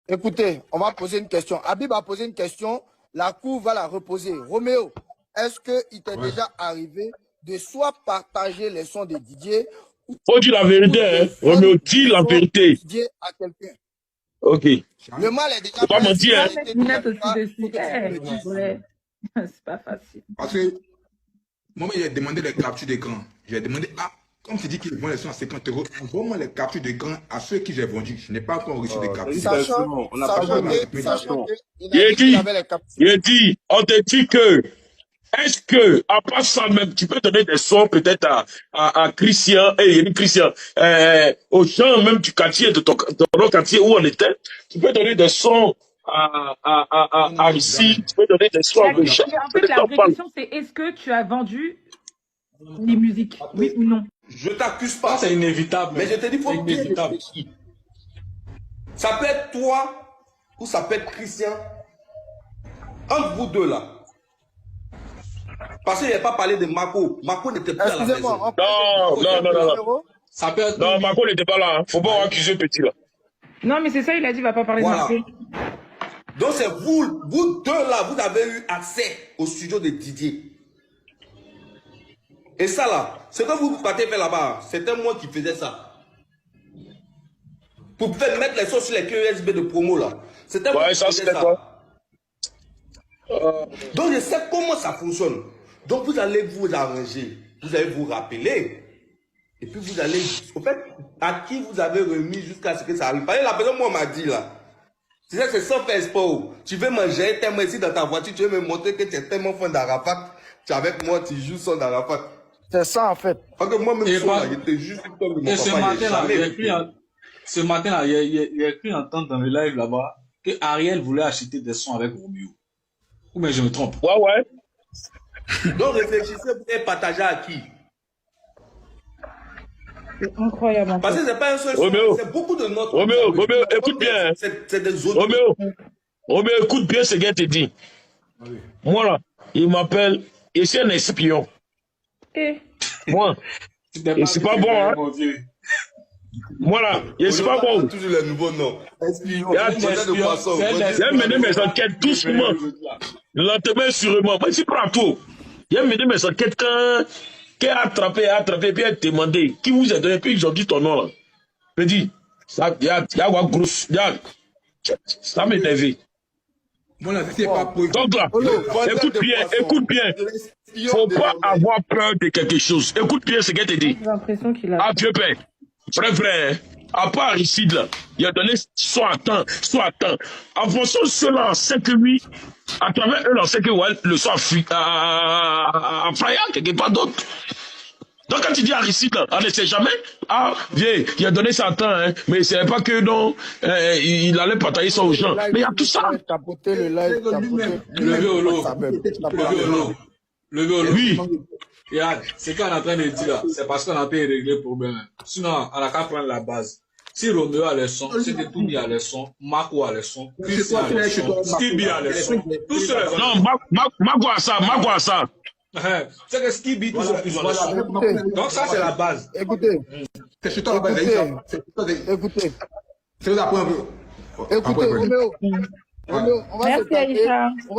Écoutez, on va poser une question. Habib a posé une question. La cour va la reposer. Roméo, est-ce qu'il t'est déjà arrivé de soit partager les sons de Didier Faut dire la vérité, hein. Roméo, dis la vérité. Didier à quelqu'un? Ok. Le mal est déjà Faut pas fait. mentir, hein. Mettre Ninette aussi dessus. Ouais. C'est pas facile. Parce que moi, j'ai demandé les captures d'écran. J'ai demandé, comme tu dis qu'ils vont les 150 €, envoie-moi les captures d'écran à ceux qui j'ai vendus. Je n'ai pas encore reçu des captures. Sachant il dit, on te dit que, est-ce que, à part ça même, tu peux donner des sons peut-être à Christian, Christian, aux gens même du quartier, de notre quartier où on était, tu peux donner des sons à ici, tu peux donner des sons à Richard. En fait, la vraie question, c'est est-ce que tu as vendu les musiques, oui ou non? Je t'accuse pas. C'est inévitable. Mais je te dis, faut bien réfléchir. Ça peut être toi ou ça peut être Christian. Entre vous deux là. Parce qu'il n'a pas parlé de Marco. Marco n'était pas à la maison. Non. Ça peut être... Non, Marco n'était pas là. Hein. Faut pas accuser petit là. Non, mais c'est ça, il a dit, il va pas parler de Marco. Donc c'est vous deux là, vous avez eu accès au studio de Didier. Et ça là, ce que vous partez faire là-bas, c'était moi qui faisais ça. Pour faire mettre les choses sur les clés USB de promo là. C'était moi qui faisais ça. Donc je sais comment ça fonctionne. Donc vous allez vous arranger, vous allez vous rappeler. Et puis vous allez, en fait, à qui vous avez remis jusqu'à ce que ça arrive. Parce que la personne moi m'a dit là, c'est sans faire sport. Tu veux manger tellement ici dans ta voiture, tu veux me montrer que tu es tellement fan d'Arafat. Tu es avec moi, tu joues son d'Arafat. C'est ça en fait. Parce que moi-même, j'étais juste comme mon papa. Ce matin-là, il a cru entendre dans le live là-bas que Ariel voulait acheter des sons avec Roméo. Ou bien je me trompe? Ouais. Donc réfléchissez, vous allez partager à qui? C'est incroyable. Parce que c'est pas un seul son, c'est beaucoup de notes. Roméo, écoute bien. C'est des autres. Roméo, écoute bien ce qu'elle te dit. Moi là, il m'appelle, et c'est un espion. Moi, et c'est pas bon, hein. Moi là, et c'est pas bon. Toujours les nouveaux noms. Espion. Il a mené mes enquêtes doucement, lentement, sûrement. Mais c'est pas tout. Il a mené mes enquêtes qui a attrapé, puis a demandé qui vous a donné, puis ils ont dit ton nom là. Je dis, ça, il y a quoi grosse, ça m'énerve. Voilà, c'est pas pour... Donc là, écoute bien. Faut pas avoir peur de quelque chose. Écoute bien ce qu'elle te dit. J'ai l'impression qu'il a... Ah, Dieu père. Frère, à part ici, là, il a donné soit à temps. En fonction de cela, c'est que lui, à travers eux, c'est que ouais, le soit à Fraya, quelque part d'autre. Donc quand tu dis Aristide, on ne sait jamais, viens, il a donné ça à temps, hein, mais c'est pas que non, il allait partager ça aux gens. Mais il y a tout ça. Levé au lot. Oui. Regarde, ce qu'on est en train de dire là, c'est parce qu'on a pu régler le problème. Sinon, on n'a qu'à prendre la base. Si Roméo a les sons, si Toumi a les sons, Marco a les sons, Christian a les sons, Skibi a les sons, tous ceux les Non, Marco a ça. C'est que Skibi, tous ceux qui ont les sons. Donc ça, c'est la base. Écoutez. C'est sur toi la base. Écoutez. C'est la première. Écoutez, Roméo, on va se calmer, on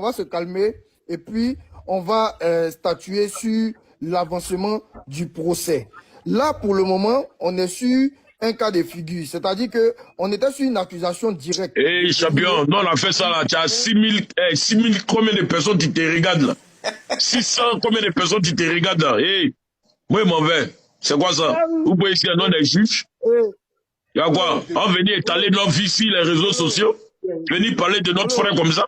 va se calmer et puis on va statuer sur l'avancement du procès. Là, pour le moment, on est sur un cas de figure, c'est-à-dire que on était sur une accusation directe. Hey, champion, non, on a fait ça là, tu as 6000, combien de personnes qui te regardent là? 600, combien de personnes qui te regardent là? Hey, moi, je m'en vais. C'est quoi ça? Vous pouvez ici, non, des juges? Il y a quoi? On venir étaler notre vie sur les réseaux sociaux? Venir parler de notre frère comme ça?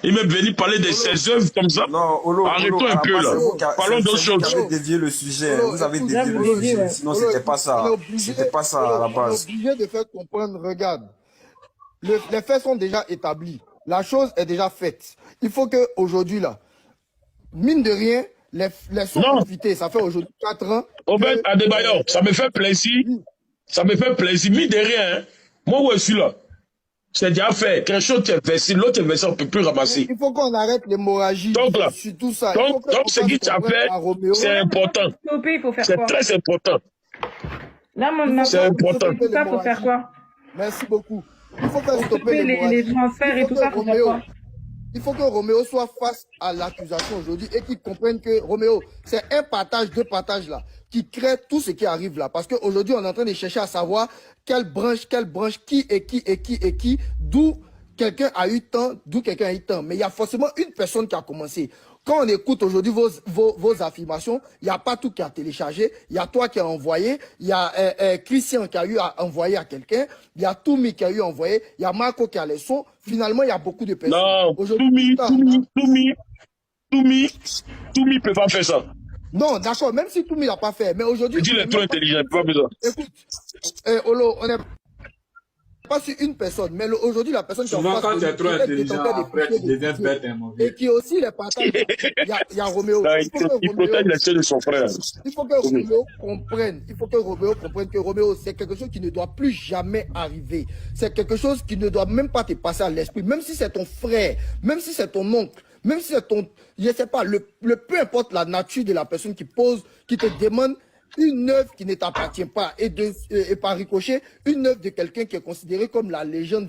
Il même venir parler de ses œuvres comme ça? Non, arrêtons un peu là. Parlons d'autres choses. Vous avez dévié le sujet. Vous avez dévié le sujet. Sinon, c'était pas ça. C'était pas ça à la base. On est obligé de faire comprendre. Regarde, les faits sont déjà établis. La chose est déjà faite. Il faut que aujourd'hui là, mine de rien, les sons invités, ça fait aujourd'hui 4 ans. Obed Adebayor, ça me fait plaisir. Ça me fait plaisir, mine de rien. Hein. Moi, où je suis là? C'est déjà fait. Quelque chose est versé, l'autre est versé, on ne peut plus ramasser. Il faut qu'on arrête l'hémorragie sur tout ça. Donc ce qui t'a fait, c'est important. C'est très important. Là, maintenant, c'est important. Tout ça, faut faire quoi? Merci beaucoup. Il faut faire Pour stopper couper les transferts et tout ça, il faut que Roméo soit face à l'accusation aujourd'hui et qu'il comprenne que Roméo, c'est un partage, deux partages là, qui crée tout ce qui arrive là. Parce qu'aujourd'hui, on est en train de chercher à savoir quelle branche, qui est qui, d'où quelqu'un a eu temps, Mais il y a forcément une personne qui a commencé. Quand on écoute aujourd'hui vos affirmations, il n'y a pas tout qui a téléchargé, il y a toi qui as envoyé, il y a Christian qui a eu à envoyer à quelqu'un, il y a Toumi qui a eu à envoyer, il y a Marco qui a les sons. Finalement, il y a beaucoup de personnes. Non, Toumi ne peut pas faire ça. Non, d'accord, même si Toumi ne l'a pas fait, mais aujourd'hui... Il est trop intelligent, il ne peut pas faire ça. Écoute, Olo, on est... pas sur une personne, mais aujourd'hui, la personne qui est en face quand tu es trop intelligent, après tu deviens bête, et qui aussi les partage. Il y a Roméo. Il protège les de son frère. Il faut que Roméo comprenne. Il faut que Roméo comprenne que Roméo, c'est quelque chose qui ne doit plus jamais arriver. C'est quelque chose qui ne doit même pas te passer à l'esprit. Même si c'est ton frère, même si c'est ton oncle, même si c'est ton... Je ne sais pas, peu importe la nature de la personne qui pose, qui te demande une œuvre qui ne t'appartient pas et par ricochet, une œuvre de quelqu'un qui est considéré comme la légende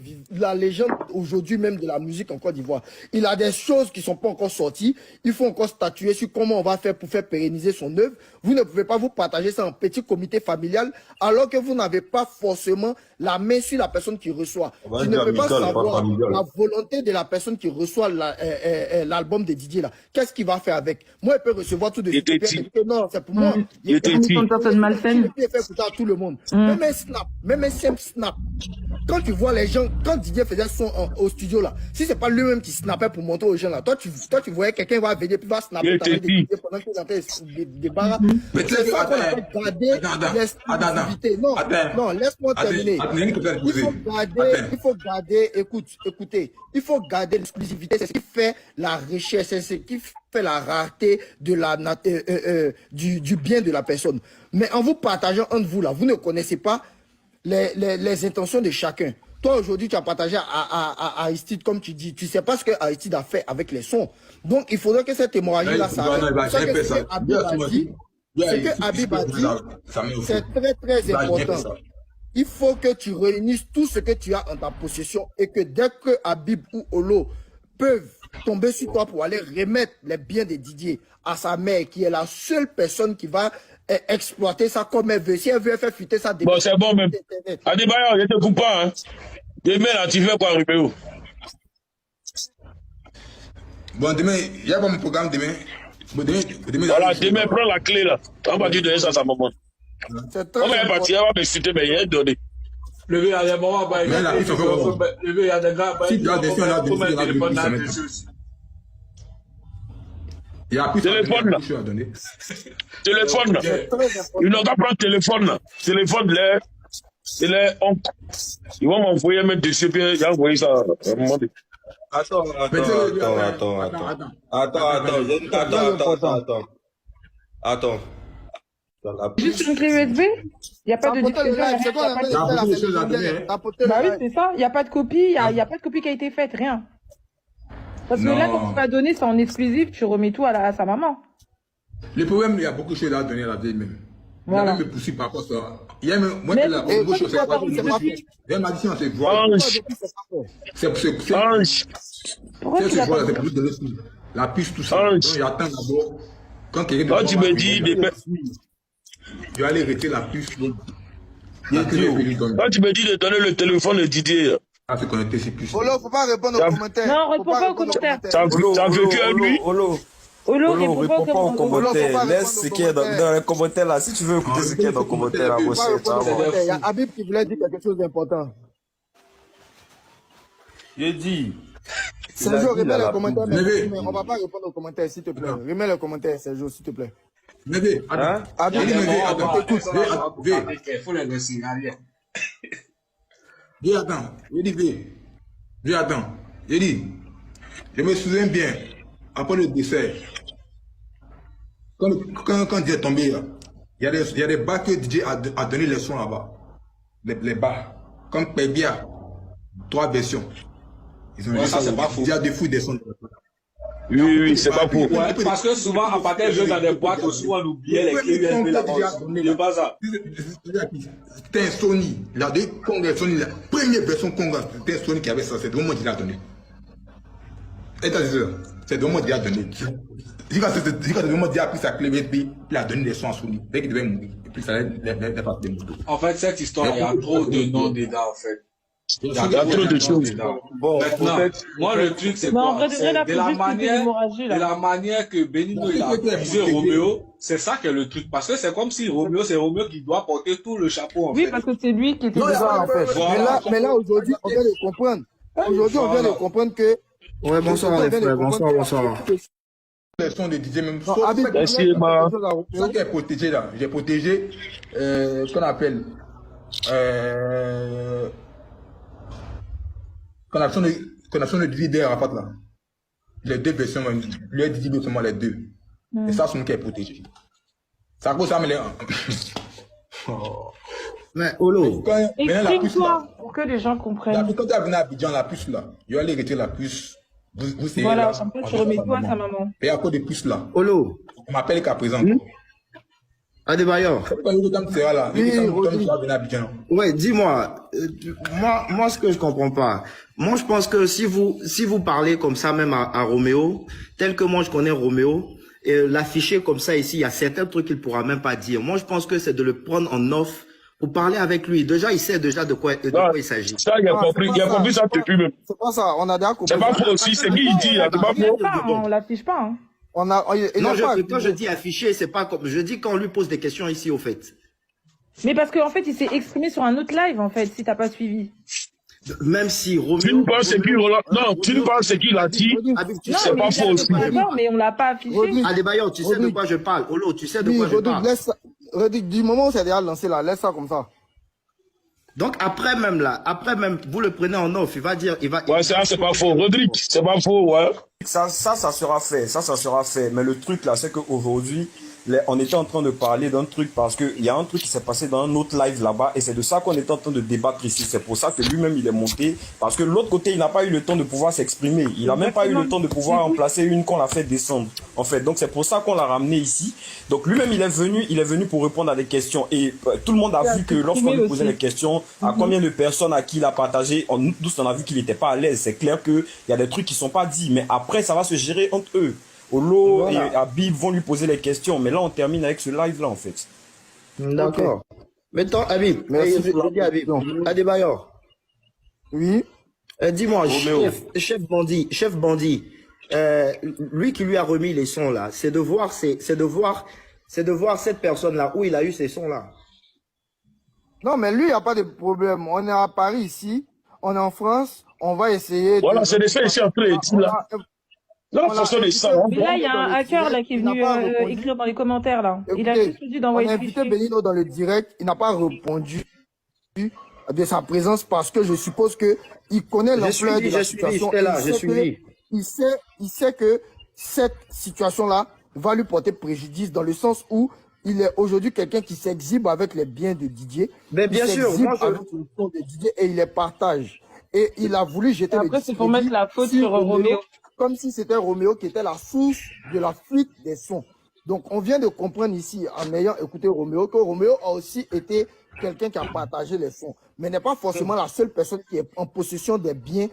aujourd'hui même de la musique en Côte d'Ivoire. Il a des choses qui ne sont pas encore sorties. Il faut encore statuer sur comment on va faire pour faire pérenniser son œuvre. Vous ne pouvez pas vous partager ça en petit comité familial alors que vous n'avez pas forcément la main sur la personne qui reçoit. Tu ne peux pas savoir la volonté de la personne qui reçoit l'album de Didier là. Qu'est-ce qu'il va faire avec? Moi, il peut recevoir tout de suite. Non, c'est pour moi. Une personne malsaine. Il fait écouter à tout le monde. Même un snap, même un simple snap. Quand tu vois les gens, quand Didier faisait son au studio là, si c'est pas lui-même qui snappait pour montrer aux gens là, toi tu voyais quelqu'un va venir puis va snapper pendant qu'il est en train de débarrasser. C'est ça qu'on a gardé l'exclusivité. Non, laisse-moi terminer. Il faut garder, écoutez, il faut garder l'exclusivité. C'est ce qui fait la richesse, c'est ce qui fait la rareté de du bien de la personne. Mais en vous partageant entre vous là, vous ne connaissez pas les intentions de chacun. Toi aujourd'hui, tu as partagé à Aristide comme tu dis. Tu sais pas ce que Aristide a fait avec les sons. Donc il faudrait que cette hémorragie là s'arrête. Ce que Habib a dit, c'est très très important. Il faut que tu réunisses tout ce que tu as en ta possession et que dès que Habib ou Olo peuvent tomber sur toi pour aller remettre les biens de Didier à sa mère, qui est la seule personne qui va exploiter ça comme elle veut. Si elle veut faire fuiter ça... Bon, c'est bon même. Adebayor, je ne te coupe pas. Hein. Demain, là, tu fais quoi, Rubéo? Bon, demain, il y a pas mon programme demain. Voilà, demain, prends la clé là. On va dire donner ça à sa maman. On va partir, on va me citer, mais il y a donné. Le gars, il y a des moments, il y a des gars, si tu as des filles là, il y a plus téléphone là. Téléphone là. Ils n'ont qu'à prendre téléphone là. Téléphone là. Il est oncle. Ils vont m'envoyer mes dossiers, puis j'ai envoyé ça à un moment donné. Attends. Juste une clé USB? Il n'y a pas de Bah oui, c'est ça. Il n'y a pas de copie. Il n'y a pas de copie qui a été faite. Rien. Parce que là, quand tu vas donner, c'est en exclusif. Tu remets tout à sa maman. Le problème, il y a beaucoup de choses à donner à la vieille même. Voilà. Il y a même possible par rapport à ça. Il y a même... Moi, la chose, c'est quoi? Il y a une addition à ces voix. Pourquoi tu l'as pas dit? La puce, tout ça. Donc, il attend d'abord. Quand quelqu'un... tu me dis... Je vais aller retirer la puce. Quand tu me dis de donner le téléphone de Didier... Ah, c'est connecté, c'est plus. Olo, faut pas répondre aux commentaires. Non, réponds pas aux commentaires. Ça a vécu à lui. Olo, réponds pas aux commentaires. Laisse ce qui est dans les commentaires là. Si tu veux écouter ce qui est dans les commentaires là, moi il y a Habib qui voulait dire quelque chose d'important. J'ai dit. Sergio, remets les commentaires. On va pas répondre aux commentaires, s'il te plaît. Remets les commentaires, Sergio, s'il te plaît. Bébé, hein? Habib, il faut les laisser arrière. J'ai dit, je me souviens bien, après le décès, quand DJ est tombé, il y a des bars que DJ a donné les sons là-bas. Les bars. Comme Pebia, 3 versions. Ils ont dit ça, c'est pas faux. Il y a des fous des sons. Oui, c'est pas faux. Ouais, parce que souvent, à partir de jouer dans des boîtes aussi, on oubliait les clés USB là-bas. C'est pas ça. C'était un Sony. Il a donné Kong et Sony. La première version Kong, c'était un Sony qui avait ça. C'est vraiment qu'il a donné. Et c'est vraiment qu'il a donné. Quand vraiment il a pris sa clé USB, il a donné des sons à Sony. Dès qu'il devait mourir. Et puis ça allait les passer des motos. En fait, cette histoire, il y a trop de noms dedans, en fait. Il y a trop de choses. Bon, maintenant, moi, le truc, c'est quoi? C'est de la manière que Benino, il a visé Roméo, c'est ça qui est le truc. Parce que c'est comme si Roméo, c'est Roméo qui doit porter tout le chapeau, en fait. Oui, parce que c'est lui qui était dedans, en fait. Voilà. Mais là, aujourd'hui, on vient de comprendre. Aujourd'hui, on vient de comprendre que... Ouais, bonsoir, les frères, bonsoir. Les sons de DJ même. Merci, Emma. Ça qui est protégé là. J'ai protégé ce qu'on appelle connexion de DJ Arafat là. Les deux versions, le DJ seulement les deux. Et ça, c'est nous qui est protégé. Ça cause ça, mais les. Mais Olo, explique-toi pour que les gens comprennent. Quand tu as venu à Abidjan, la puce là, il va aller retirer la puce. Vous savez Voilà, là. comme ça, tu remets toi à sa maman. Et à cause de puce là. Olo, On m'appelle qu'à présent. Adebayor. Ouais, dis-moi, moi, ce que je comprends pas, moi, je pense que si vous parlez comme ça même à Roméo, tel que moi je connais Roméo, et l'afficher comme ça ici, il y a certains trucs qu'il pourra même pas dire. Moi, je pense que c'est de le prendre en off pour parler avec lui. Déjà, il sait déjà de quoi il s'agit. Ça, il a compris ça depuis même. C'est pas ça, on a déjà compris. C'est pas faux aussi, c'est qui il dit, là, c'est pas faux. On l'affiche pas, hein. Non, quand je dis afficher, c'est pas comme, je dis quand on lui pose des questions ici, au fait. Mais parce qu'en fait, il s'est exprimé sur un autre live, en fait, si t'as pas suivi. Même si Roméo... Tu nous parles, c'est qui, non, tu nous parles, c'est qui l'a dit, c'est pas faux aussi. Mais on l'a pas affiché. Adebayor, tu sais de quoi je parle. Olo, tu sais de quoi je parle. Redick, du moment où c'est déjà lancé là, laisse ça comme ça. Donc après même, vous le prenez en off, il va dire, Ouais, ça, c'est pas faux. Rodrigue, c'est pas faux, ouais. Ça sera fait. Ça sera fait. Mais le truc là, c'est qu'aujourd'hui, on était en train de parler d'un truc parce qu'il y a un truc qui s'est passé dans un autre live là-bas et c'est de ça qu'on était en train de débattre ici. C'est pour ça que lui-même il est monté parce que l'autre côté il n'a pas eu le temps de pouvoir s'exprimer. Il n'a même pas eu le temps de pouvoir en placer une qu'on l'a fait descendre. En fait, donc c'est pour ça qu'on l'a ramené ici. Donc lui-même il est venu pour répondre à des questions et tout le monde a vu que lorsqu'on lui posait les questions, à combien de personnes à qui il a partagé, nous tous on a vu qu'il n'était pas à l'aise. C'est clair que il y a des trucs qui sont pas dits, mais après ça va se gérer entre eux. Olo et Habib vont lui poser les questions, mais là on termine avec ce live là en fait. D'accord. Maintenant Habib, Adebayor. Oui. Dis-moi, chef bandit, lui qui lui a remis les sons là, c'est de voir cette personne là où il a eu ces sons là. Non, mais lui, il n'y a pas de problème. On est à Paris ici, on est en France, on va essayer. Voilà, c'est des faits ici après, là. Non, ce sont des sangs. Mais là, il y a un hacker là qui est venu écrire dans les commentaires là. Il a juste dit d'envoyer. On a invité Benino dans le direct, il n'a pas répondu de sa présence parce que je suppose que il connaît l'ampleur de la situation. Il sait que cette situation-là va lui porter préjudice dans le sens où il est aujourd'hui quelqu'un qui s'exhibe avec les biens de Didier. Mais bien sûr, moi avec le son de Didier et il les partage. Et il a voulu jeter après, c'est pour mettre la faute sur Roméo. Comme si c'était Roméo qui était la source de la fuite des sons. Donc, on vient de comprendre ici, en ayant écouté Roméo, que Roméo a aussi été quelqu'un qui a partagé les sons. Mais n'est pas forcément la seule personne qui est en possession des biens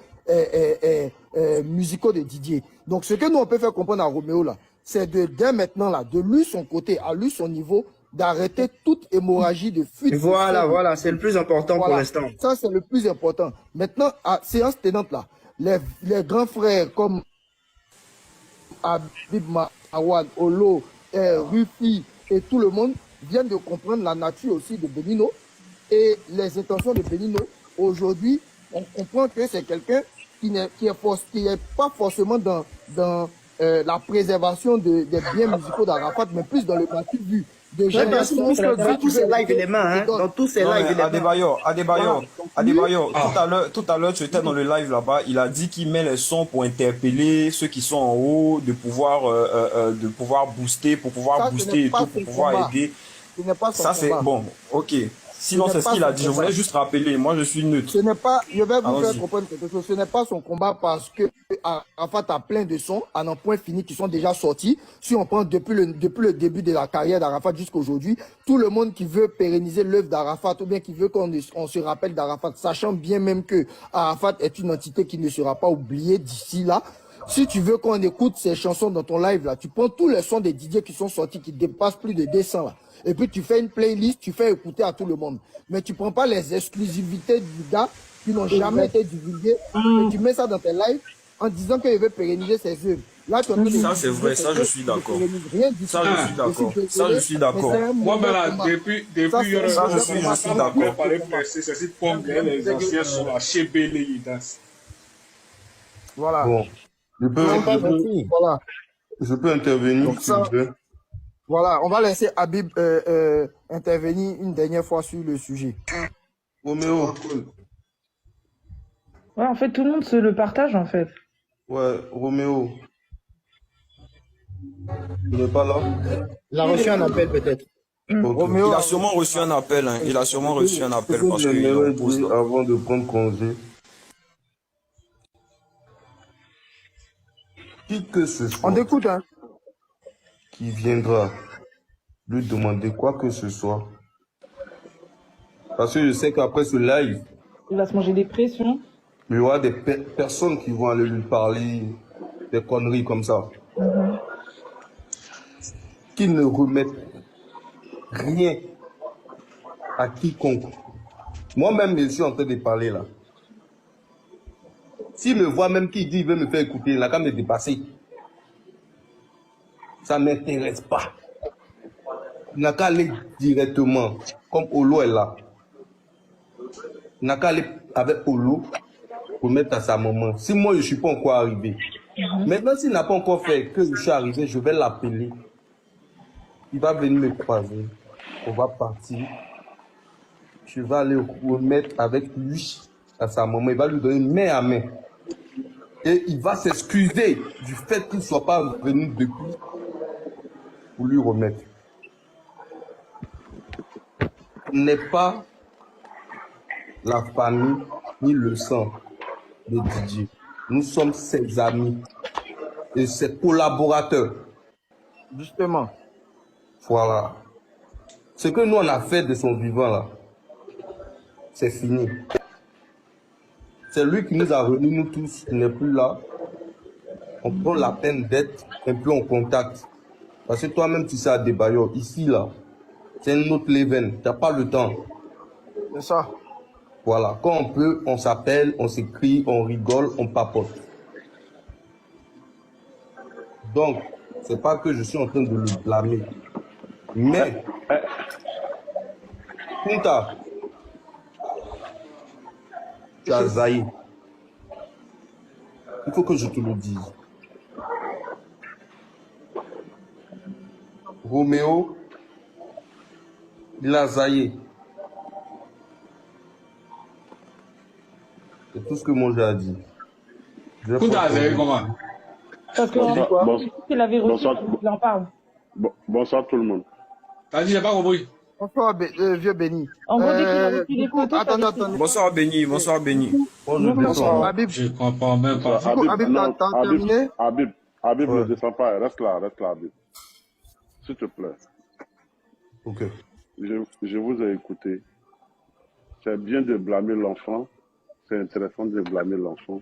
musicaux de Didier. Donc, ce que nous, on peut faire comprendre à Roméo, là, c'est dès maintenant, là, de lui, son côté, à lui, son niveau, d'arrêter toute hémorragie de fuite. Voilà, c'est le plus important pour l'instant. Ça, c'est le plus important. Maintenant, à séance tenante, là, les grands frères comme Habib Marwan, Olo, Rufi et tout le monde viennent de comprendre la nature aussi de Benino et les intentions de Benino. Aujourd'hui, on comprend que c'est quelqu'un qui n'est pas forcément dans la préservation des biens musicaux d'Arafat, mais plus dans le parti vu. Déjà, dans tous ces lives, il est main, dans tous ces lives, il est Adebayor, tout à l'heure, tu étais dans le live là-bas, il a dit qu'il met les sons pour interpeller ceux qui sont en haut, de pouvoir booster, pour pouvoir booster et tout, pour pouvoir aider. Ça, c'est bon, ok. Sinon, c'est ce qu'il a dit. Je voulais juste rappeler. Moi, je suis neutre. Ce n'est pas, je vais vous faire Allons-y. comprendre quelque chose. Ce n'est pas son combat parce que Arafat a plein de sons à un point fini qui sont déjà sortis. Si on prend depuis le début de la carrière d'Arafat jusqu'à aujourd'hui, tout le monde qui veut pérenniser l'œuvre d'Arafat ou bien qui veut qu'on se rappelle d'Arafat, sachant bien même que Arafat est une entité qui ne sera pas oubliée d'ici là. Si tu veux qu'on écoute ces chansons dans ton live là, tu prends tous les sons des DJ qui sont sortis, qui dépassent plus de 200 là. Et puis tu fais une playlist, tu fais écouter à tout le monde. Mais tu prends pas les exclusivités du gars qui n'ont jamais été divulguées et tu mets ça dans tes lives en disant qu'il veut pérenniser ses œuvres. Là, tu Ça, c'est vrai, ça, je suis d'accord. Ça, je suis d'accord. Ça, je suis Mais d'accord. c'est un Moi, mauvais ben là, combat. depuis, Ça, je suis d'accord. parler pressé, c'est si pomme, les anciens sont là, chez Bélé, ils dansent. Voilà. Bon, Voilà. je peux intervenir, Donc s'il vous plaît. Voilà. On va laisser Habib intervenir une dernière fois sur le sujet. Roméo, Ouais, en fait, tout le monde se le partage, en fait. ouais, Roméo. Tu n'es pas là? Il a reçu un appel peut-être. Ok. Roméo, Il a sûrement reçu un appel. Hein. Il a sûrement reçu un appel Ce que parce qu'il j'aimerais oppose dire là. avant de prendre congé, qui que ce on soit t'écoute, hein. qui viendra lui demander quoi que ce soit, parce que je sais qu'après ce live, Il va se manger des pressions. il y aura des personnes qui vont aller lui parler des conneries comme ça. Qu'il ne remette rien à quiconque. Moi-même, je suis en train de parler là. S'il me voit même qu'il dit qu'il veut me faire écouter, il n'a qu'à me dépasser. Ça ne m'intéresse pas. Il n'a qu'à aller directement, comme Olo est là. Il n'a qu'à aller avec Olo pour mettre à sa maman. Si moi, je ne suis pas encore arrivé. Maintenant, s'il n'a pas encore fait que je suis arrivé, je vais l'appeler. Il va venir me croiser. On va partir. Je vais aller remettre avec lui à sa maman. Il va lui donner main à main. Et il va s'excuser du fait qu'il ne soit pas venu depuis pour lui remettre. On n'est pas la famille ni le sang de Didier. Nous sommes ses amis et ses collaborateurs. Justement. Voilà. Ce que nous on a fait de son vivant là, c'est fini. C'est lui qui nous a réunis, nous tous, qui n'est plus là. On prend la peine d'être un peu en contact. Parce que toi-même, tu sais, à Debayor, ici, là, c'est un autre leven. Tu n'as pas le temps. C'est ça. Voilà. Quand on peut, on s'appelle, on s'écrit, on rigole, on papote. Donc, c'est pas que je suis en train de le blâmer. Mais, Kunta, tu as zaï. Il faut que je te le dise. Roméo, il a zaïé. C'est tout ce que moi j'ai à dire. Je vais Kunta pas- a zéro comment? Parce que il avait reçu, il en parle. Bonsoir tout le monde. T'as dit, j'ai pas compris. Bonsoir, vieux Béni. En gros, dès qu'il a reçu les du coup, photos, attendez. Bonsoir Béni, bonsoir Béni. Moi, je Bonsoir, descends. Habib. Je comprends même pas. Du coup, Habib, t'as terminé? Habib, Ouais. ne descends pas, reste là, Habib. S'il te plaît, Ok. je vous ai écouté. C'est bien de blâmer l'enfant, c'est intéressant de blâmer l'enfant.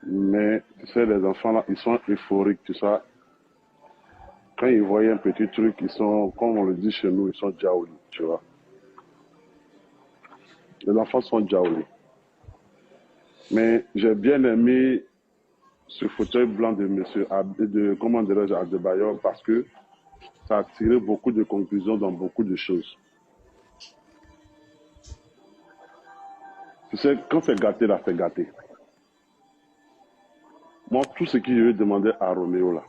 Mais tu sais, les enfants là, ils sont euphoriques, tu sais. Quand ils voient un petit truc, ils sont, comme on le dit chez nous, ils sont jaoulis, tu vois. Les enfants sont jaoulis. Mais j'ai bien aimé ce fauteuil blanc de monsieur, comment dirais-je, Adebayor, parce que ça a tiré beaucoup de conclusions dans beaucoup de choses. Tu sais, quand c'est gâté, là, c'est gâté. Moi, tout ce que je vais demander à Roméo, là,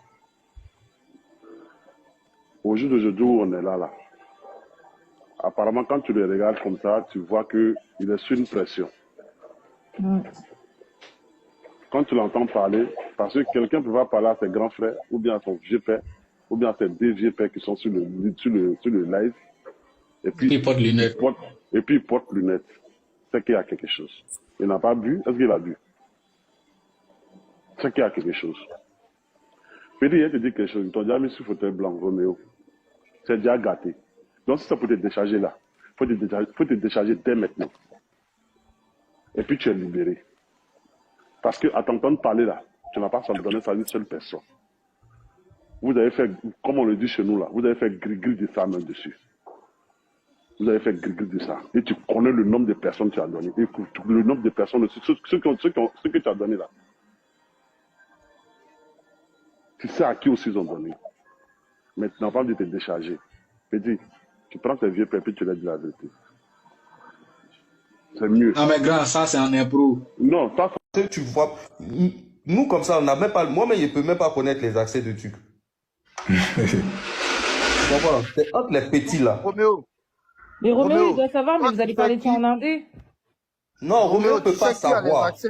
au jour d'aujourd'hui où on est là, apparemment, quand tu le regardes comme ça, tu vois qu'il est sous une pression. Quand tu l'entends parler, parce que quelqu'un peut pas parler à ses grands frères, ou bien à son vieux père, ou bien à ses deux vieux pères qui sont sur le live, Et puis, Il porte lunettes. Et puis il porte lunettes. C'est qu'il y a quelque chose. Il n'a pas bu. Est-ce qu'il a bu? C'est qu'il y a quelque chose. Petit, il te dit quelque chose. Ils t'ont déjà mis sur fauteuil blanc, Roméo. C'est déjà gâté. Donc, si ça peut te décharger là, faut te décharger dès maintenant. Et puis, tu es libéré. Parce que, à t'entendre parler là, tu n'as pas donné ça à une seule personne. Vous avez fait, comme on le dit chez nous là, vous avez fait gris-gris de ça même dessus. Vous avez fait gris-gris de ça. Et tu connais le nombre de personnes que tu as donné. Et le nombre de personnes, ceux que tu as donné là. Tu sais à qui aussi ils ont donné. Maintenant, pas de te décharger. Petit, tu prends tes vieux pères et tu leur dis la vérité. C'est mieux. Non, mais grand, ça, c'est un impro. Non, ça, Tu vois, nous comme ça, on n'a même pas, moi-même, je ne peux même pas connaître les accès de trucs. C'est entre les petits là. Roméo. Mais Roméo, Roméo, il doit savoir, mais vous allez parler de ça en indé. Non, Roméo ne peut tu pas sais qui a les savoir. accès?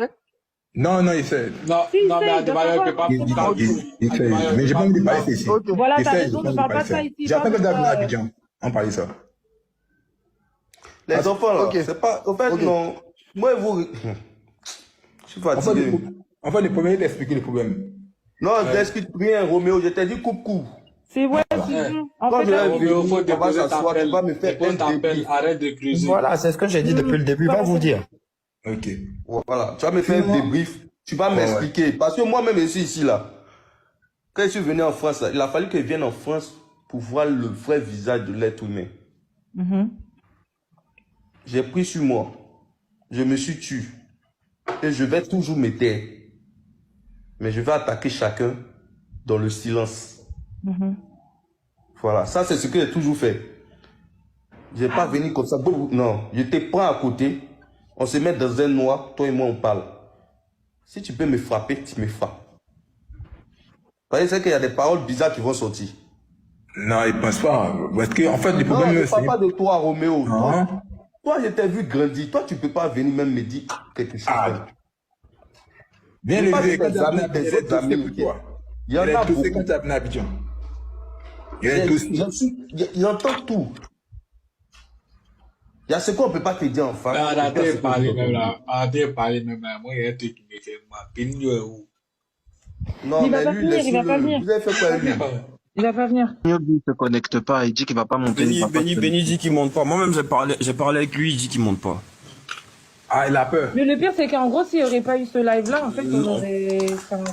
Non, non, il sait. Non, Si, non, il mais sait, Adebayo, il ne peut pas Il prendre tout. sait. Mais j'ai pas envie de parler ça ici. Ok. Voilà, Il t'as sait, raison, j'ai ne pas parle envie de pas de ça parler ici. J'ai appelé parle de David ça, Abidjan. On parlait ça. Les enfants là, Ok. c'est pas, en fait, Ok. non. Moi, vous, je suis fatigué. En fait, le premier est d'expliquer le problème. Non, je t'explique rien, Roméo, je t'ai dit coupe. C'est ouais, c'est bon. En Quand fait, je vais Roméo, faut venir, on va déposer ta s'asseoir, tu pelle. vas me faire Dépose ta un pelle, débit. arrête de cruiser. Voilà, c'est ce que j'ai dit depuis le début. Va vous dire. Ok. Voilà, tu vas me faire un débrief, tu vas m'expliquer. Parce que moi-même, je suis ici là. Quand je suis venu en France, là, il a fallu que je vienne en France pour voir le vrai visage de l'être humain. J'ai pris sur moi, je me suis tué. Et je vais toujours me taire. Mais je vais attaquer chacun dans le silence. Voilà, ça c'est ce que j'ai toujours fait. Je n'ai pas venu comme ça. Non, je te prends à côté, on se met dans un noir, toi et moi on parle. Si tu peux me frapper, tu me frappes. Vous voyez, c'est qu'il y a des paroles bizarres qui vont sortir. Non, il pense pas. Parce que, en fait, le Non, problème, je ne parle pas de toi, Roméo. Ah. Toi, je t'ai vu grandir. Toi, tu ne peux pas venir même me dire quelque chose. Bien C'est pas élevé, tes quand tu as amis, venu tes autres amis, pour ok. toi. Il y en Il a a tous beaucoup. quand tu as venu à Abidjan. Il y a tous. J'entends tout. Il y a ce qu'on ne peut pas te dire en face. Arrêtez de parler même là. Arrêtez de parler même là. Moi, il y a un truc qui me fait mal. Pigno est où? Non, Il va mais pas lui, venir, il va pas venir. Vous avez fait quoi lui? il va pas venir. Il se connecte pas, il dit qu'il va pas monter. Benny dit qu'il monte pas. Moi-même, j'ai parlé avec lui, il dit qu'il monte pas. Ah, il a peur. Mais le pire, c'est qu'en gros, s'il n'y aurait pas eu ce live-là, en fait, on aurait.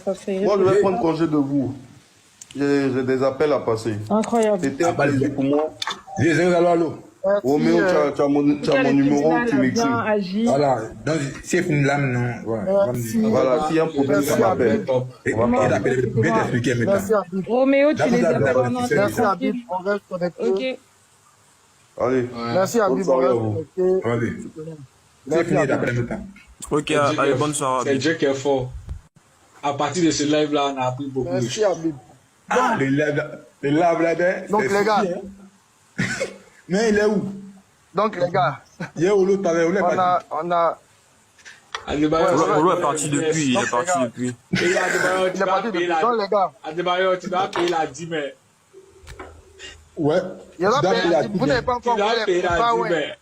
Ça serait. Moi, je vais prendre congé de vous. J'ai des appels à passer. Incroyable. C'était un plaisir pour moi. Allô. Roméo, tu as mon numéro, tu m'écris. Bien agi. Voilà. Donc, si c'est une lame, non. Voilà. Voilà, s'il y a un problème, ça m'appelle. Et il appelle, bien t'expliquer maintenant. Merci Habib. Roméo, tu les Là, appelles vous en avez- indé. Merci Habib. On reste connecté. Ok. Allez. Merci Habib. On soirée à reste vous. connecté. Allez. C'est Merci fini Habib. d'après maintenant. Ok, allez, bonne soirée. C'est Dieu qui est fort. À partir de ce live là, on a appris beaucoup de Merci choses. Habib. Ah, le lave là-dedans. Donc, les gars. Mais il est où? Donc les gars, Il est où l'autre pareil? on a Adebayo, Olo est parti depuis, il est parti depuis. Et Adebayo, il tu est vas parti payer de la... donc les gars. Adebayo, tu dois payer la 10 mais. Ouais. Il y en a Tu dois pas- payer la vous n'avez pas Tu encore dois fait payer les la 10 baouins. mais.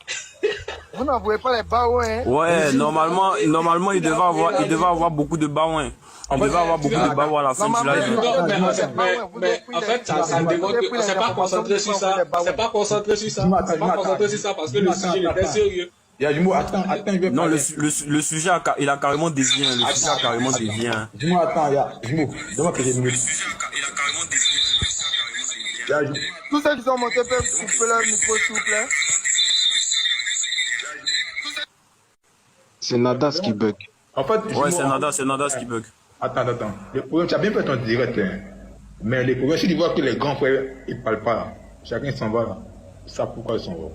Vous n'envoyez pas les baouins. Ouais, normalement, il devait avoir beaucoup de baouins. Il devait avoir beaucoup de baouins à la fin du live. Non, mais en fait, ça démontre qu'on ne s'est pas concentré sur ça. On ne s'est pas concentré sur ça. On ne s'est pas concentré sur ça parce que le sujet il était sérieux. Il y a du mot, attends, il veut Non, parler. le sujet, il a carrément dévié. Le sujet a carrément dévié. Dis-moi, attends, il y a du mot. Dis-moi que j'ai une minute. Il y a du- Tous ceux qui sont montés peuvent couper leur micro, s'il vous plaît. C'est Nadas qui bug. En fait, Ouais, c'est Nadas qui bug. Attends. Le problème, tu as bien fait ton direct, hein. Mais le problème, si tu vois que les grands frères, ils ne parlent pas, là. Chacun s'en va, là. Ils savent pourquoi ils s'en vont.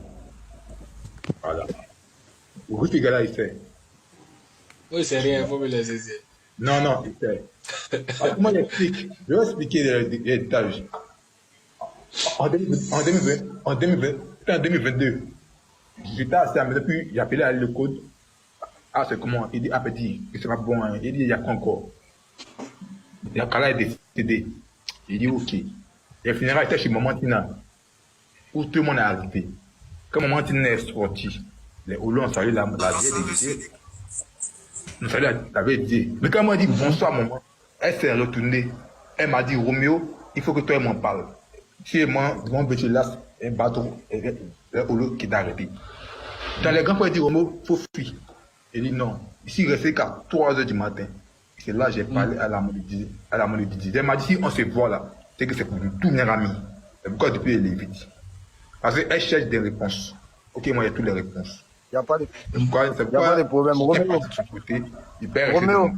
Voilà. Rufi Gala, il sait. Oui, c'est rien, il faut me les saisir. Non, il sait. Alors, comment j'explique? Je vais expliquer les détails. En 2022, j'étais assis à la maison, puis j'ai appelé le code. Ah, c'est comment? Il dit, ah, petit, c'est pas bon, hein. Il dit, il y a quoi encore? La Kala est décédée. Il dit, ok. Les funérailles étaient chez Maman Tina, où tout le monde est arrivé. Quand maman Tina est sortie, les Oulons ont salué la vieille député. Nous saluons la vieille député. Mais quand elle m'a dit bonsoir, maman, elle s'est retournée. Elle m'a dit, Roméo, il faut que toi et moi parles. Si moi, mon petit là, un bateau, et Oulon qui t'a arrêté. Dans les grands fois, il dit, Roméo, il faut fuir. Il dit non. Ici, il restait qu'à 3 h du matin. C'est là que j'ai parlé à la monnaie. Elle m'a dit, si on se voit là, c'est que c'est pour nous, tous mes amis. Et pourquoi depuis elle est vite? Parce qu'elle cherche des réponses. Ok, moi, j'ai toutes les réponses. Il n'y a pas de problème. Roméo.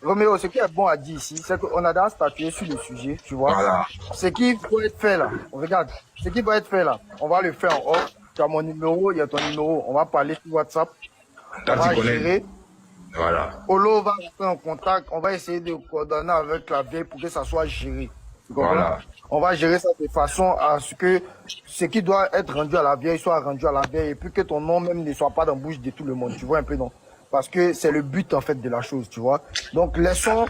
Roméo, ce qui est bon à dire ici, c'est qu'on a déjà statué sur le sujet, tu vois. Voilà. Ce qui doit être fait là, regarde, ce qui doit être fait là, on va le faire en off. Tu as mon numéro, il y a ton numéro, on va parler sur WhatsApp. On va gérer. Voilà. Olo va rentrer en contact, on va essayer de coordonner avec la vieille pour que ça soit géré. Voilà. On va gérer ça de façon à ce que ce qui doit être rendu à la vieille soit rendu à la vieille et puis que ton nom même ne soit pas dans la bouche de tout le monde. Tu vois un peu, non? Parce que c'est le but en fait de la chose, tu vois. Donc laissons.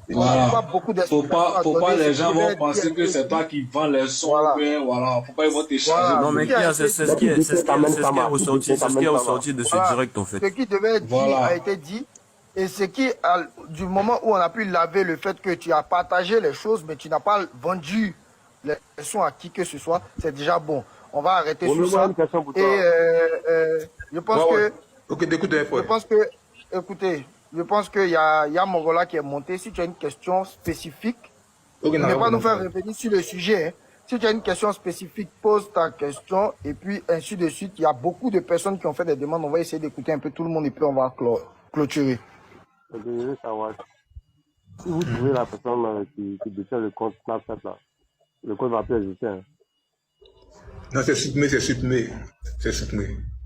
Voilà. Pas beaucoup faut pas les gens vont penser que c'est toi qui vends les sons. Voilà. Faut pas ils vont t'échanger. Non mais c'est ce qui est ressorti de ce direct en fait. Ce qui devait être dit a été dit. Et ce qui, du moment où on a pu laver le fait que tu as partagé les choses, mais tu n'as pas vendu les sons à qui que ce soit, c'est déjà bon. On va arrêter sur ça. Et je pense que... Ok, je pense que, écoutez, je pense qu'il y a Mongola qui est monté. Si tu as une question spécifique, ne pas nous faire revenir sur le sujet. Hein. Si tu as une question spécifique, pose ta question et puis ainsi de suite. Il y a beaucoup de personnes qui ont fait des demandes. On va essayer d'écouter un peu tout le monde et puis on va clôturer. Je voulais savoir si vous trouvez la personne qui détient le compte Snapchat là, le compte va plus exister. Hein. Non, c'est supprimé.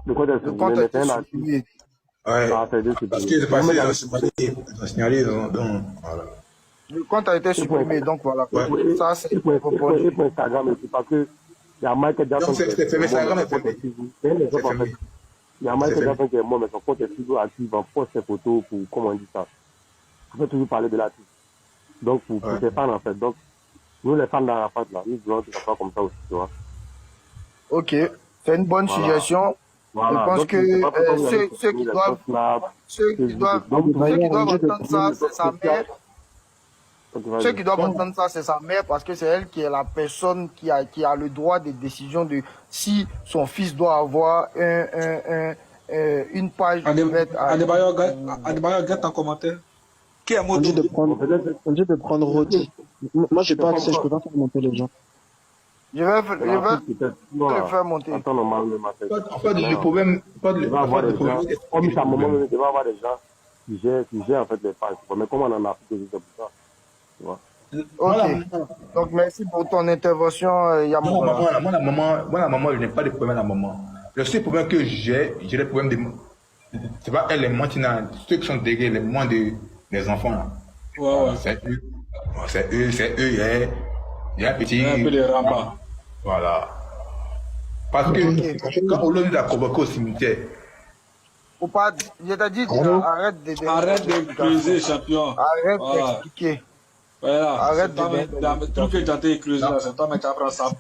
Le compte est supprimé. Ouais. Parce que c'est passé dans signalé donc voilà. Le compte a été supprimé, donc voilà. Ouais. Ça, c'est pour Instagram aussi, parce que il y a Michael Jackson. C'est fermé, Instagram est fermé. Il y a Michael Jackson qui est mort, mais son compte est toujours actif, en poste ses photos pour, comment on dit ça. On peut toujours parler de l'artiste. Donc, pour ses fans, en fait. Donc, nous, les fans dans la face, là, nous voulons que ça soit comme ça aussi, tu vois. Ok, c'est une bonne suggestion. Voilà. Je pense que ceux qui doivent entendre ça, c'est sa mère. Ceux qui doivent entendre ça, c'est sa mère, parce que c'est elle qui est la personne qui a le droit de décision de si son fils doit avoir une page. Adebayo, garde un commentaire. Qui a monté de prendre Rodi. Moi, j'ai pas accès, je peux pas faire monter les gens. Je vais le faire monter. Pas de problème. Pas de problème. Comme ça, à un moment donné, il va y avoir des gens qui gèrent en fait les pages. Mais comment on en a fait pour ça? Tu vois? Ok. Donc, merci pour ton intervention, Yamoura. Moi, la maman, je n'ai pas de problème à la maman. Le seul problème que j'ai des problèmes de. C'est pas elle, les Mantina, ceux qui sont derrière, les moments des enfants là. Ouais. C'est eux, il y a un petit. Un peu de rabat. Voilà. Parce que quand on l'a convoqué au cimetière. Faut pas, je t'ai dit, arrête de creuser, champion. Arrête d'expliquer. Voilà. Arrête de tout que tu as été creusé là, c'est toi qui as pris ça.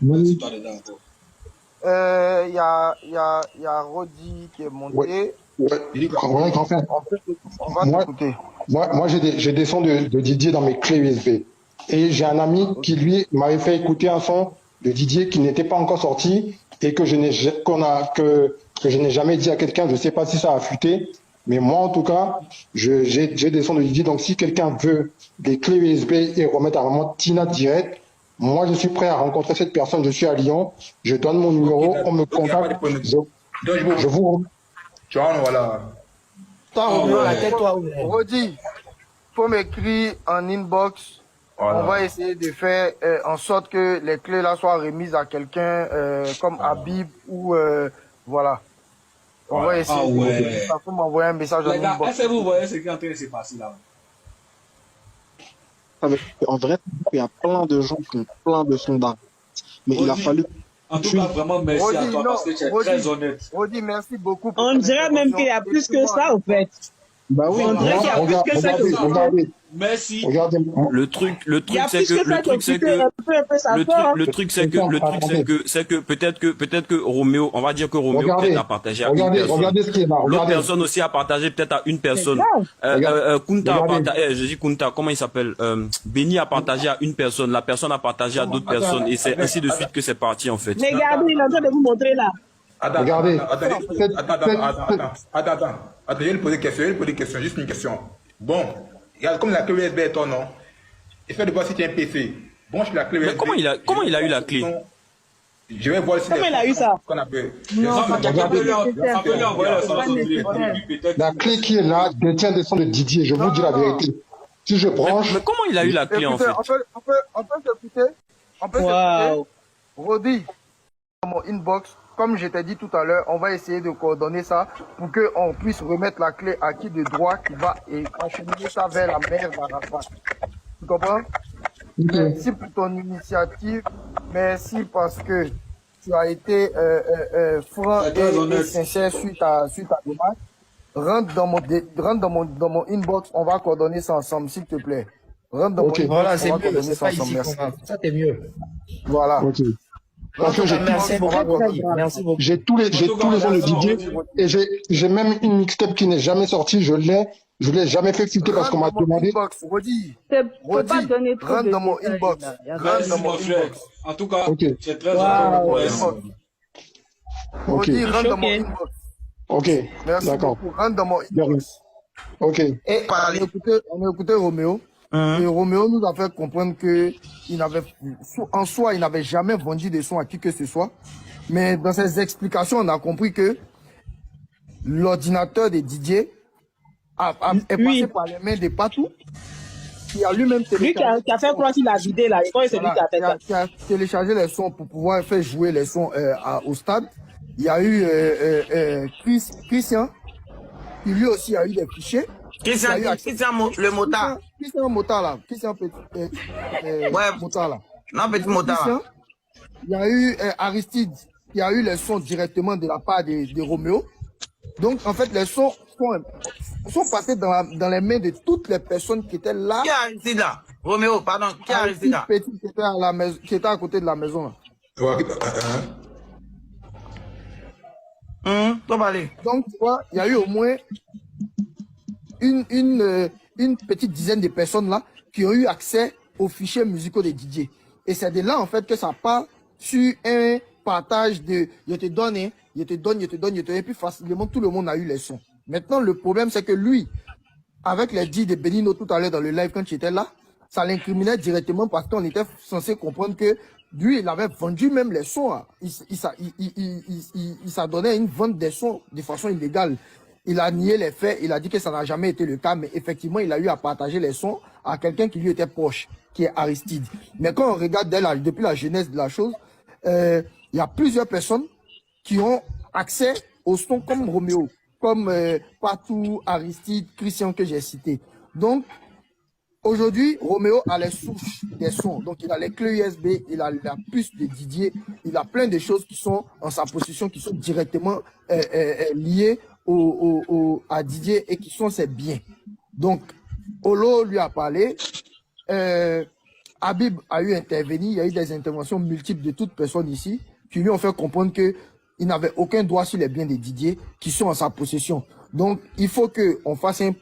Il y a Rodi qui est monté. On va t'écouter. Moi j'ai des sons de Didier dans mes clés USB. Et j'ai un ami qui, lui, m'avait fait écouter un son de Didier qui n'était pas encore sorti et que je n'ai jamais dit à quelqu'un. Je ne sais pas si ça a fuité, mais moi, en tout cas, j'ai des sons de Didier. Donc, si quelqu'un veut des clés USB et remettre à vraiment Tina direct, moi, je suis prêt à rencontrer cette personne. Je suis à Lyon. Je donne mon numéro. On me contacte. Je vous... Ciao, voilà. Rodi, faut m'écrire en inbox. Voilà. On va essayer de faire en sorte que les clés là soient remises à quelqu'un comme Habib ou voilà. On va essayer. Ça faut m'envoyer un message. Les gars, est-ce que vous voyez ce qui est en train de se passer là? En vrai, il y a plein de gens qui ont plein de sons d'art. Mais il a fallu. En tout cas, vraiment merci à toi parce que tu es très honnête. Rodi, merci beaucoup. On dirait même qu'il y a plus que ça, au fait. Bah oui, Voilà. moi, regardez. Merci. Regardez. Le truc, c'est que, peut-être que Roméo, on va dire que Roméo peut-être a partagé à une personne. Regardez ce qui est là. L'autre Regardez. personne aussi a partagé peut-être à une personne. Kunta a partagé, je dis Kunta, comment il s'appelle? Benny a partagé à une personne, la personne a partagé à d'autres personnes, et c'est ainsi de suite que c'est parti, en fait. Regardez, il est en train de vous montrer là. Regardez. Attends, je vais lui poser une question, juste une question. Bon, regarde, comme la clé USB est ton nom, essaie de voir si tu as un PC. Bon, je la clé USB. Mais comment il a eu la clé? Je vais voir si comment il a eu ça? La clé qui est là détient des sons de Didier, je vous dis la vérité. Si je branche... Mais comment il a eu la clé, en fait? On peut s'écouter. On peut s'écouter. Rodi, dans mon inbox, comme je t'ai dit tout à l'heure, on va essayer de coordonner ça pour qu'on puisse remettre la clé à qui de droit qui va et acheminer ça vers la mère d'Arafat. Tu comprends? Merci pour ton initiative. Merci parce que tu as été franc et sincère suite à demande. Rentre dans mon inbox, on va coordonner ça ensemble, s'il te plaît. Rentre dans mon inbox, voilà, on c'est va mieux, coordonner c'est ça pas ensemble. ici Merci. qu'on va. Ça, c'est mieux. Voilà. Merci beaucoup. J'ai tous les sons de Didier et j'ai même une mixtape qui n'est jamais sortie. Je l'ai jamais fait filtrer parce qu'on m'a demandé. Rodi, rentre dans mon inbox. Rentre dans mon inbox. En tout cas, c'est très Rodi, rentre dans mon inbox. Ok, merci d'accord. beaucoup. Rentre dans mon inbox. Ok. Et on a écouté Roméo. Et Roméo nous a fait comprendre que en soi, il n'avait jamais vendu des sons à qui que ce soit. Mais dans ses explications, on a compris que l'ordinateur de Didier est passé par les mains de Patou. Qui a lui-même téléchargé. Lui qui a fait croire qu'il a vidé là. Et c'est lui qui a fait ça. Qui a téléchargé les sons pour pouvoir faire jouer les sons au stade. Il y a eu Christian, qui lui aussi a eu des fichiers. Christian le motard. Christian Motard là. Christian Motard là. Non, petit motard là. Il y a eu Aristide qui a eu les sons directement de la part de Roméo. Donc en fait les sons sont passés dans les mains de toutes les personnes qui étaient là. Qui a Aristide là? Roméo, pardon, qui a Aristide là? Petit qui était à côté de la maison là. Donc tu vois, il y a eu au moins une petite dizaine de personnes là qui ont eu accès aux fichiers musicaux de Didier. Et c'est de là en fait que ça part sur un partage de je te donne, et puis facilement tout le monde a eu les sons. Maintenant le problème c'est que lui, avec les dits de Benino tout à l'heure dans le live quand tu étais là, ça l'incriminait directement parce qu'on était censé comprendre que lui il avait vendu même les sons. Hein. Il s'adonnait à une vente des sons de façon illégale. Il a nié les faits, il a dit que ça n'a jamais été le cas, mais effectivement, il a eu à partager les sons à quelqu'un qui lui était proche, qui est Aristide. Mais quand on regarde depuis la genèse de la chose, il y a plusieurs personnes qui ont accès aux sons comme Roméo, comme Patou, Aristide, Christian que j'ai cité. Donc, aujourd'hui, Roméo a les souches des sons. Donc, il a les clés USB, il a la puce de Didier, il a plein de choses qui sont en sa possession, qui sont directement liées à Didier et qui sont ses biens. Donc, Olo lui a parlé, Habib a eu intervenu, il y a eu des interventions multiples de toutes personnes ici qui lui ont fait comprendre qu'il n'avait aucun droit sur les biens de Didier qui sont en sa possession. Donc, il faut qu'on fasse un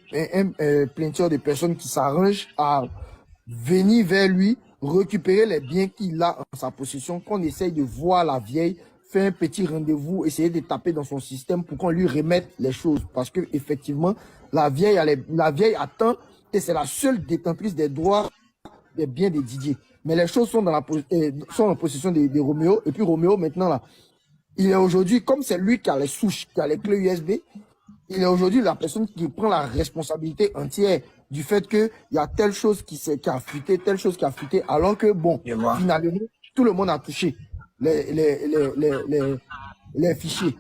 plainture de personnes qui s'arrangent à venir vers lui, récupérer les biens qu'il a en sa possession, qu'on essaye de voir la vieille, faire un petit rendez-vous, essayer de taper dans son système pour qu'on lui remette les choses. Parce que effectivement, la vieille attend et c'est la seule détentrice des droits des biens de Didier. Mais les choses sont sont en possession de Roméo. Et puis Roméo, maintenant, là, il est aujourd'hui, comme c'est lui qui a les souches, qui a les clés USB, il est aujourd'hui la personne qui prend la responsabilité entière du fait qu'il y a telle chose qui a fuité, telle chose qui a fuité, alors que, bon, finalement, tout le monde a touché les fichiers.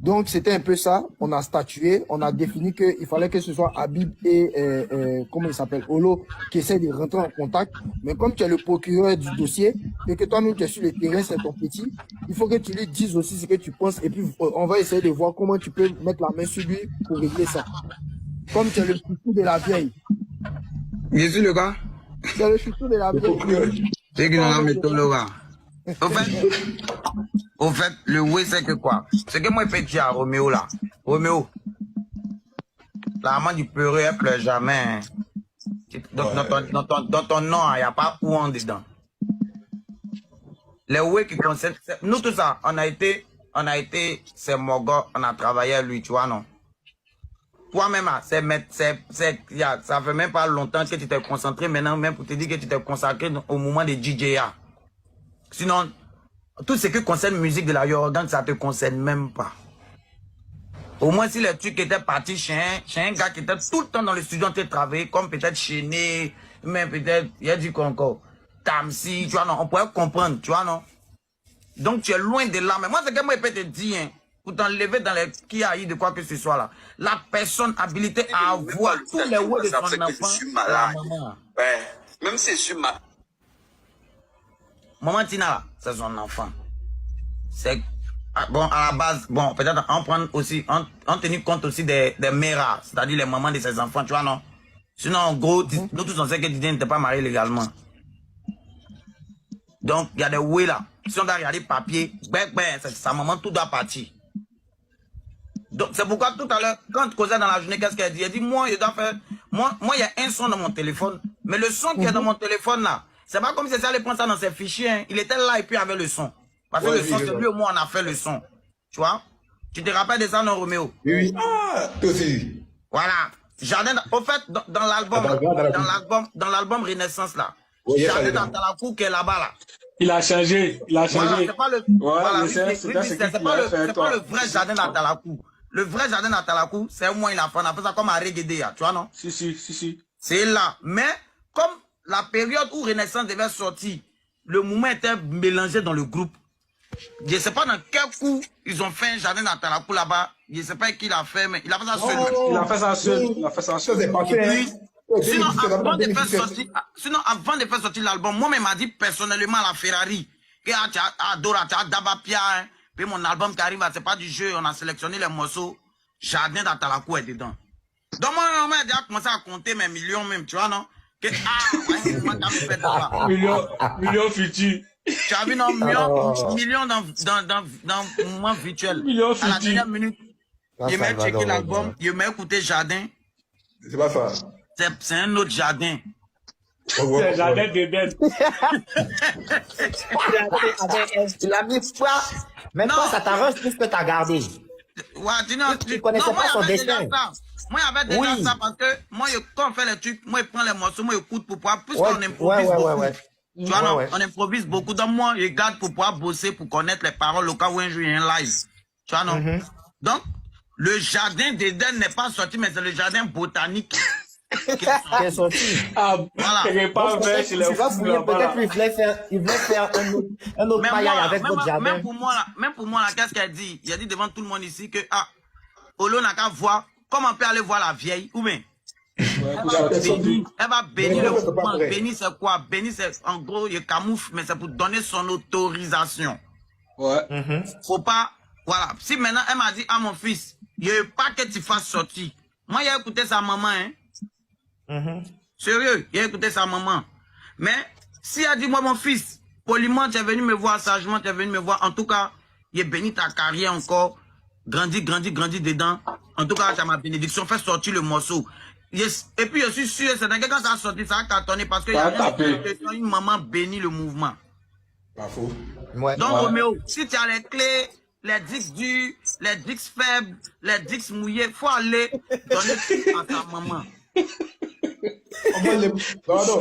Donc, c'était un peu ça. On a statué, on a défini qu'il fallait que ce soit Habib et, comment il s'appelle, Olo, qui essaient de rentrer en contact. Mais comme tu es le procureur du dossier, et que toi-même tu es sur le terrain, c'est ton petit, il faut que tu lui dises aussi ce que tu penses. Et puis, on va essayer de voir comment tu peux mettre la main sur lui pour régler ça. Comme tu es le chouchou de la vieille. Je suis le gars. Tu es le chouchou de la vieille. C'est qui n'a mis tout le gars. Au fait, le oui, c'est que quoi? C'est que moi, je peux dire à Roméo là. Roméo, la maman du peureux, elle pleure jamais. Dans ton nom, il n'y a pas ouan dedans. Les oui qui concernent. Nous, tout ça, on a été, c'est mon gars, on a travaillé à lui, tu vois, non? Toi-même, ça fait même pas longtemps que tu t'es concentré maintenant, même pour te dire que tu t'es consacré au moment de DJA. Sinon, tout ce qui concerne musique de la Yorgan, ça te concerne même pas. Au moins, si les trucs étaient partis chez un gars qui était tout le temps dans le studio en train de travailler, comme peut-être Chéné, même peut-être, il a dit encore, Tamsi, tu vois, non, on pourrait comprendre, tu vois, non? Donc, tu es loin de là. Mais moi, c'est que moi, je peux te dire, hein, pour t'enlever dans les KI de quoi que ce soit là, la personne habilitée à avoir tous les mots de son enfant, la maman. Ouais, même si je suis malade. Maman Tina, là, c'est son enfant. C'est, bon, à la base, bon, peut-être on prend aussi, on tenir compte aussi des méras, c'est-à-dire les mamans de ses enfants, tu vois, non? Sinon, en gros, nous tous on sait que Didier n'était pas marié légalement. Donc, il y a des oui là. Si on doit regarder le papier, sa maman, tout doit partir. Donc, c'est pourquoi tout à l'heure, quand tu causais dans la journée, qu'est-ce qu'elle dit? Elle dit, moi, je dois faire, moi, il y a un son dans mon téléphone, mais le son qui est dans mon téléphone là, c'est pas comme si ça allait prendre ça dans ses fichiers, hein. Il était là et puis avec le son. Parce que le son, c'est lui ou moi, on a fait le son. Tu vois? Tu te rappelles de ça, non, Roméo? Oui. Ah, toi aussi. Voilà. Jardin, au fait, dans l'album Renaissance là, Jardin d'Antalakou qui est là-bas là. Il a changé, Voilà, c'est pas le vrai Jardin d'Antalakou. Le vrai Jardin d'Antalakou, c'est au moins il a fait, on appelle ça comme un reggae, tu vois, non? Si. C'est là. Mais, comme la période où Renaissance devait sortir, le mouvement était mélangé dans le groupe. Je ne sais pas dans quel coup ils ont fait un Jardin d'Antalakou là-bas. Je ne sais pas qui l'a fait, mais il a fait ça seul. Il a fait ça seul. Il a fait ça seul. Sinon, avant de faire sortir l'album, moi-même m'a dit personnellement à la Ferrari que tu as Dabapia, hein, puis mon album qui arrive, c'est pas du jeu, on a sélectionné les morceaux, Jardin d'Antalakou est dedans. Donc moi, on a déjà commencé à compter mes millions même, tu vois, non? Que, millions futurs. Tu as vu, non? Millions dans le moment virtuel. Millions futurs. À la dernière minute, je m'ai checké l'album, je m'ai écouté Jardin. C'est pas ça. C'est un autre jardin. C'est un jardin d'Éden. Tu l'as mis quoi? Maintenant, ça t'arrange plus que t'as gardé. Ouais, tu connaissais pas son destin. Moi, il y avait déjà ça parce que moi, quand on fait les trucs, moi, je prends les morceaux, moi, je écoute pour pouvoir, puisqu'on improvise beaucoup. Tu vois, non, on improvise beaucoup. Donc, moi, je garde pour pouvoir bosser, pour connaître les paroles au cas où un jour il y a un live. Tu vois, non? Donc, le jardin d'Éden n'est pas sorti, mais c'est le jardin botanique. Qui est sorti. Ah, voilà. Peut-être il voulait faire un autre paillage avec votre jardin. Même pour moi, là, qu'est-ce qu'elle dit? Il a dit devant tout le monde ici que, Olo n'a qu'à voir, comment on peut aller voir la vieille, ou bien? Elle va bénir le mouvement. Bénir, c'est quoi? Bénir, c'est, en gros, il camoufle, mais c'est pour donner son autorisation. Ouais. Faut pas, voilà. Si maintenant, elle m'a dit, mon fils, il n'y a pas que tu fasses sortir. Moi, il a écouté sa maman, hein. Sérieux, il a écouté sa maman. Mais si elle dit, moi, mon fils, poliment, tu es venu me voir, sagement, tu es venu me voir. En tout cas, il a béni ta carrière encore. Grandis dedans. En tout cas, c'est ma bénédiction. Fais sortir le morceau. Et puis, je suis sûr, c'est dans quand ça a sorti, ça a cartonné parce qu'il y a une maman bénit le mouvement. Pas faux. Ouais. Donc, Roméo, si tu as les clés, les disques durs, les disques faibles, les disques mouillés, il faut aller donner à ta maman. Non.